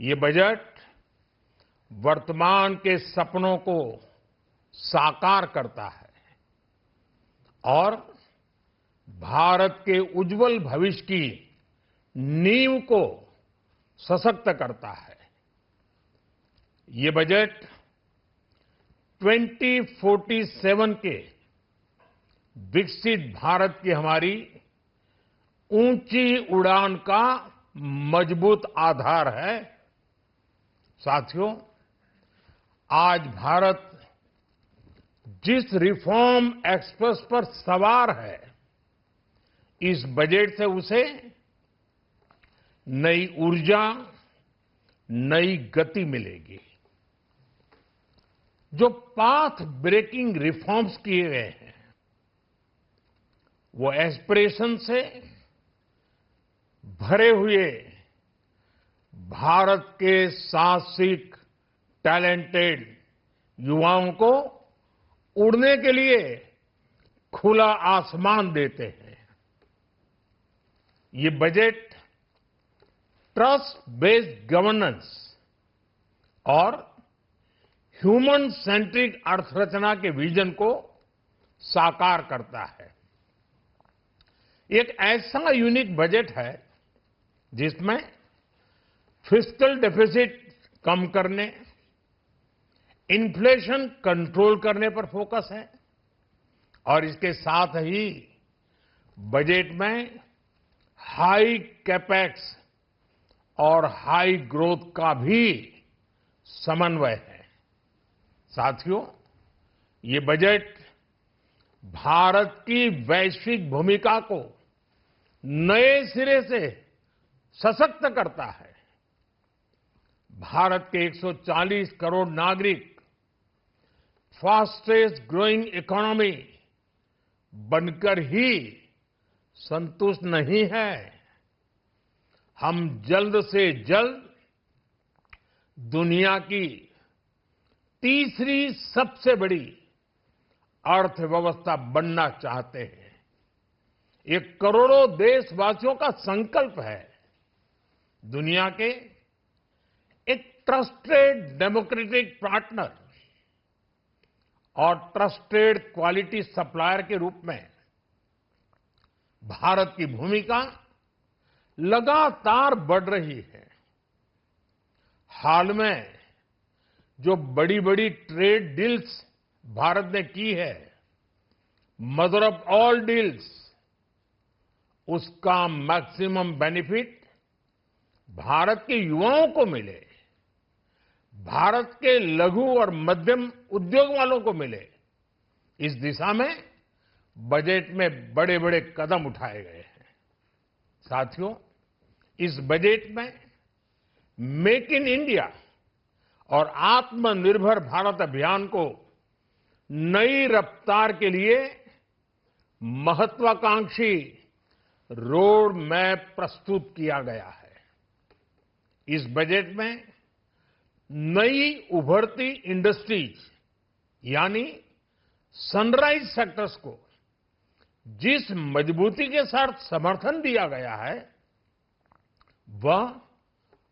ये बजट वर्तमान के सपनों को साकार करता है और भारत के उज्जवल भविष्य की नींव को सशक्त करता है। ये बजट 2047 के विकसित भारत की हमारी ऊंची उड़ान का मजबूत आधार है। साथियों, आज भारत जिस रिफॉर्म एक्सप्रेस पर सवार है, इस बजट से उसे नई ऊर्जा, नई गति मिलेगी। जो पाथ ब्रेकिंग रिफॉर्म्स किए गए हैं, वो एस्पिरेशन से भरे हुए भारत के साहसिक, टैलेंटेड युवाओं को उड़ने के लिए खुला आसमान देते हैं। ये बजट ट्रस्ट बेस्ड गवर्नेंस और ह्यूमन सेंट्रिक अर्थरचना के विजन को साकार करता है। एक ऐसा यूनिक बजट है जिसमें फिस्कल डेफिसिट कम करने, इन्फ्लेशन कंट्रोल करने पर फोकस है और इसके साथ ही बजट में हाई कैपेक्स और हाई ग्रोथ का भी समन्वय है। साथियों, ये बजट भारत की वैश्विक भूमिका को नए सिरे से सशक्त करता है। भारत के 140 करोड़ नागरिक फास्टेस्ट ग्रोइंग इकोनॉमी बनकर ही संतुष्ट नहीं है। हम जल्द से जल्द दुनिया की तीसरी सबसे बड़ी अर्थव्यवस्था बनना चाहते हैं। ये करोड़ों देशवासियों का संकल्प है। दुनिया के एक ट्रस्टेड डेमोक्रेटिक पार्टनर और ट्रस्टेड क्वालिटी सप्लायर के रूप में भारत की भूमिका लगातार बढ़ रही है। हाल में जो बड़ी-बड़ी ट्रेड डील्स भारत ने की है, मदर ऑफ ऑल डील्स, उसका मैक्सिमम बेनिफिट भारत के युवाओं को मिले, भारत के लघु और मध्यम उद्योग वालों को मिले। इस दिशा में बजट में बड़े-बड़े कदम उठाए गए हैं। साथियों, इस बजट में मेक इन इंडिया और आत्मनिर्भर भारत अभियान को नई रफ्तार के लिए महत्वाकांक्षी रोड मैप प्रस्तुत किया गया है। इस बजट में नई उभरती इंडस्ट्रीज यानी सनराइज सेक्टर्स को जिस मजबूती के साथ समर्थन दिया गया है, वह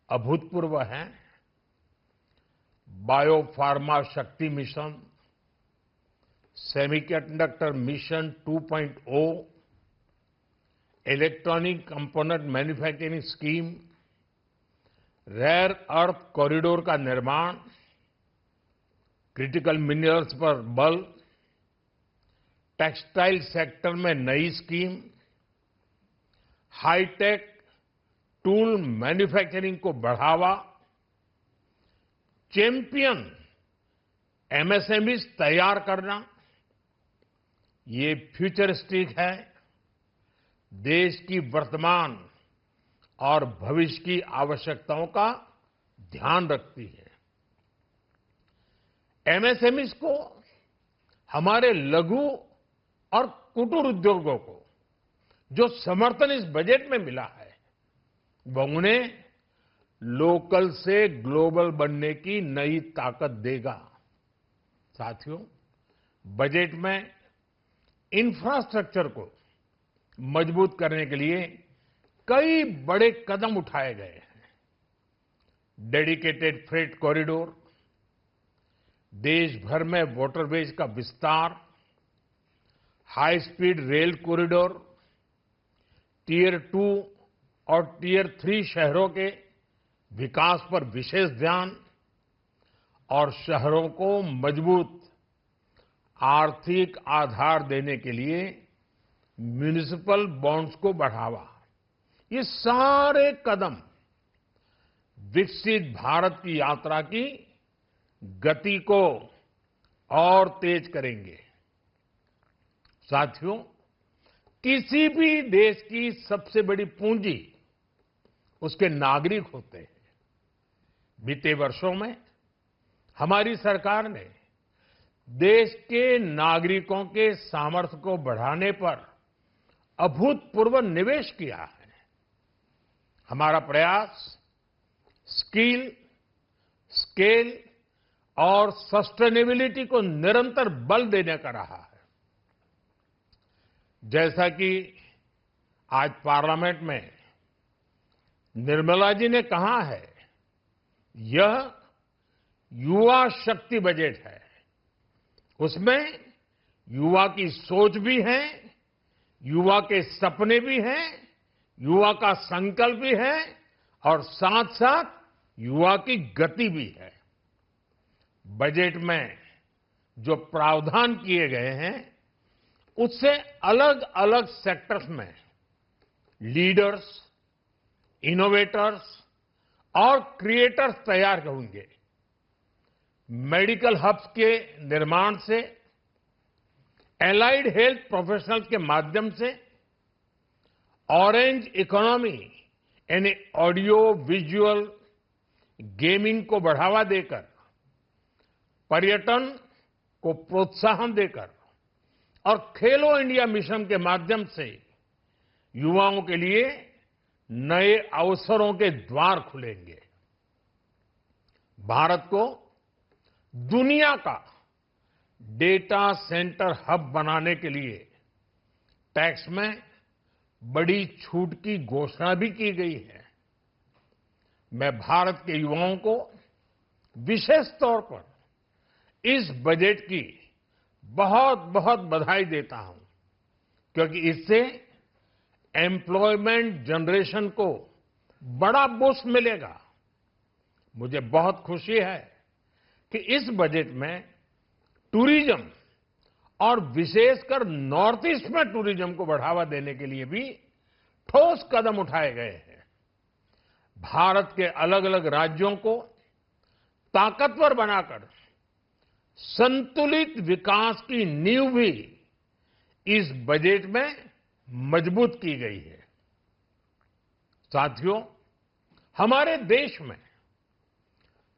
अभूतपूर्व है। Bio pharma Shakti mission, semiconductor mission 2.0, electronic component manufacturing scheme, rare earth corridor का निर्माण, क्रिटिकल मिनरल्स पर बल, टेक्सटाइल सेक्टर में नई स्कीम, हाईटेक टूल मैन्युफैक्चरिंग को बढ़ावा, चैंपियन एमएसएमईज तैयार करना, ये फ्यूचरिस्टिक है, देश की वर्तमान और भविष्य की आवश्यकताओं का ध्यान रखती है। एमएसएमईज को, हमारे लघु और कुटीर उद्योगों को जो समर्थन इस बजट में मिला है, वह उन्हें लोकल से ग्लोबल बनने की नई ताकत देगा। साथियों, बजट में इंफ्रास्ट्रक्चर को मजबूत करने के लिए कई बड़े कदम उठाए गए हैं। डेडिकेटेड फ्रेट कॉरिडोर, देश भर में वाटरवेज का विस्तार, high speed rail corridor, tier 2 और टियर 3 शहरों के विकास पर विशेष ध्यान और शहरों को मजबूत आर्थिक आधार देने के लिए म्युनिसिपल बॉन्ड्स को बढ़ावा, ये सारे कदम विकसित भारत की यात्रा की गति को और तेज करेंगे। साथियों, किसी भी देश की सबसे बड़ी पूंजी उसके नागरिक होते हैं। बीते वर्षों में हमारी सरकार ने देश के नागरिकों के सामर्थ्य को बढ़ाने पर अभूतपूर्व निवेश किया है। हमारा प्रयास स्किल, स्केल और सस्टेनेबिलिटी को निरंतर बल देने का रहा है। जैसा कि आज पार्लियामेंट में निर्मला जी ने कहा है, यह युवा शक्ति बजट है। उसमें युवा की सोच भी है, युवा के सपने भी हैं, युवा का संकल्प भी है और साथ साथ युवा की गति भी है। बजट में जो प्रावधान किए गए हैं, उससे अलग अलग सेक्टर्स में लीडर्स, इनोवेटर्स और क्रिएटर्स तैयार होंगे। मेडिकल हब्स के निर्माण से, एलाइड हेल्थ प्रोफेशनल्स के माध्यम से, ऑरेंज इकोनॉमी यानी ऑडियो विजुअल गेमिंग को बढ़ावा देकर, पर्यटन को प्रोत्साहन देकर और खेलो इंडिया मिशन के माध्यम से युवाओं के लिए नए अवसरों के द्वार खुलेंगे। भारत को दुनिया का डेटा सेंटर हब बनाने के लिए टैक्स में बड़ी छूट की घोषणा भी की गई है। मैं भारत के युवाओं को विशेष तौर पर इस बजट की बहुत बहुत बधाई देता हूं, क्योंकि इससे एम्प्लॉयमेंट जनरेशन को बड़ा बूस्ट मिलेगा। मुझे बहुत खुशी है कि इस बजट में टूरिज्म और विशेषकर नॉर्थ ईस्ट में टूरिज्म को बढ़ावा देने के लिए भी ठोस कदम उठाए गए हैं। भारत के अलग अलग राज्यों को ताकतवर बनाकर संतुलित विकास की नींव भी इस बजट में मजबूत की गई है। साथियों, हमारे देश में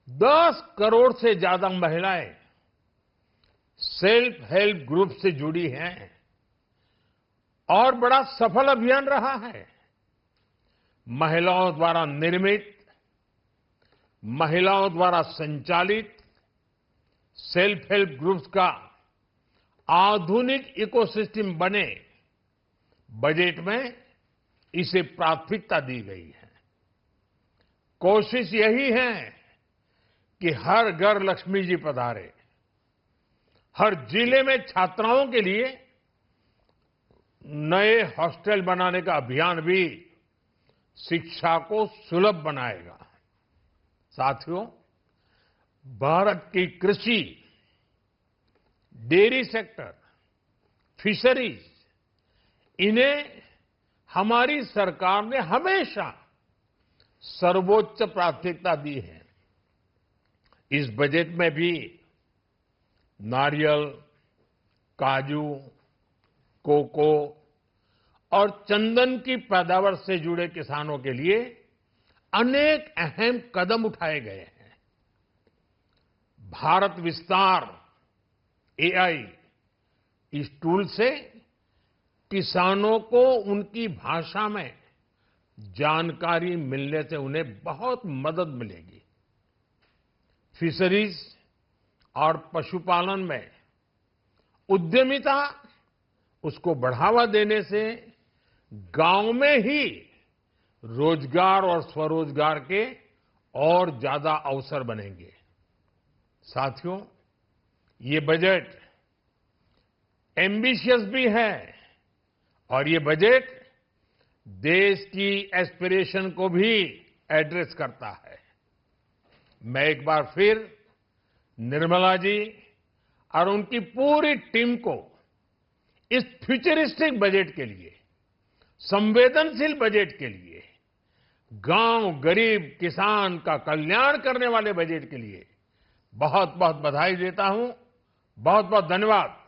10 करोड़ से ज्यादा महिलाएं सेल्फ हेल्प ग्रुप से जुड़ी हैं और बड़ा सफल अभियान रहा है। महिलाओं द्वारा निर्मित, महिलाओं द्वारा संचालित सेल्फ हेल्प ग्रुप्स का आधुनिक इकोसिस्टम बने, बजट में इसे प्राथमिकता दी गई है। कोशिश यही है कि हर घर लक्ष्मी जी पधारे। हर जिले में छात्राओं के लिए नए हॉस्टल बनाने का अभियान भी शिक्षा को सुलभ बनाएगा। साथियों, भारत की कृषि, डेयरी सेक्टर, फिशरीज, इन्हें हमारी सरकार ने हमेशा सर्वोच्च प्राथमिकता दी है। इस बजट में भी नारियल, काजू, कोको और चंदन की पैदावार से जुड़े किसानों के लिए अनेक अहम कदम उठाए गए हैं। भारत विस्तार एआई, इस टूल से किसानों को उनकी भाषा में जानकारी मिलने से उन्हें बहुत मदद मिलेगी। फिशरीज और पशुपालन में उद्यमिता, उसको बढ़ावा देने से गांव में ही रोजगार और स्वरोजगार के और ज्यादा अवसर बनेंगे। साथियों, ये बजट एम्बिशियस भी है और ये बजट देश की एस्पिरेशन को भी एड्रेस करता है। मैं एक बार फिर निर्मला जी और उनकी पूरी टीम को इस फ्यूचरिस्टिक बजट के लिए, संवेदनशील बजट के लिए, गांव, गरीब, किसान का कल्याण करने वाले बजट के लिए बहुत बहुत बधाई देता हूं। बहुत बहुत धन्यवाद।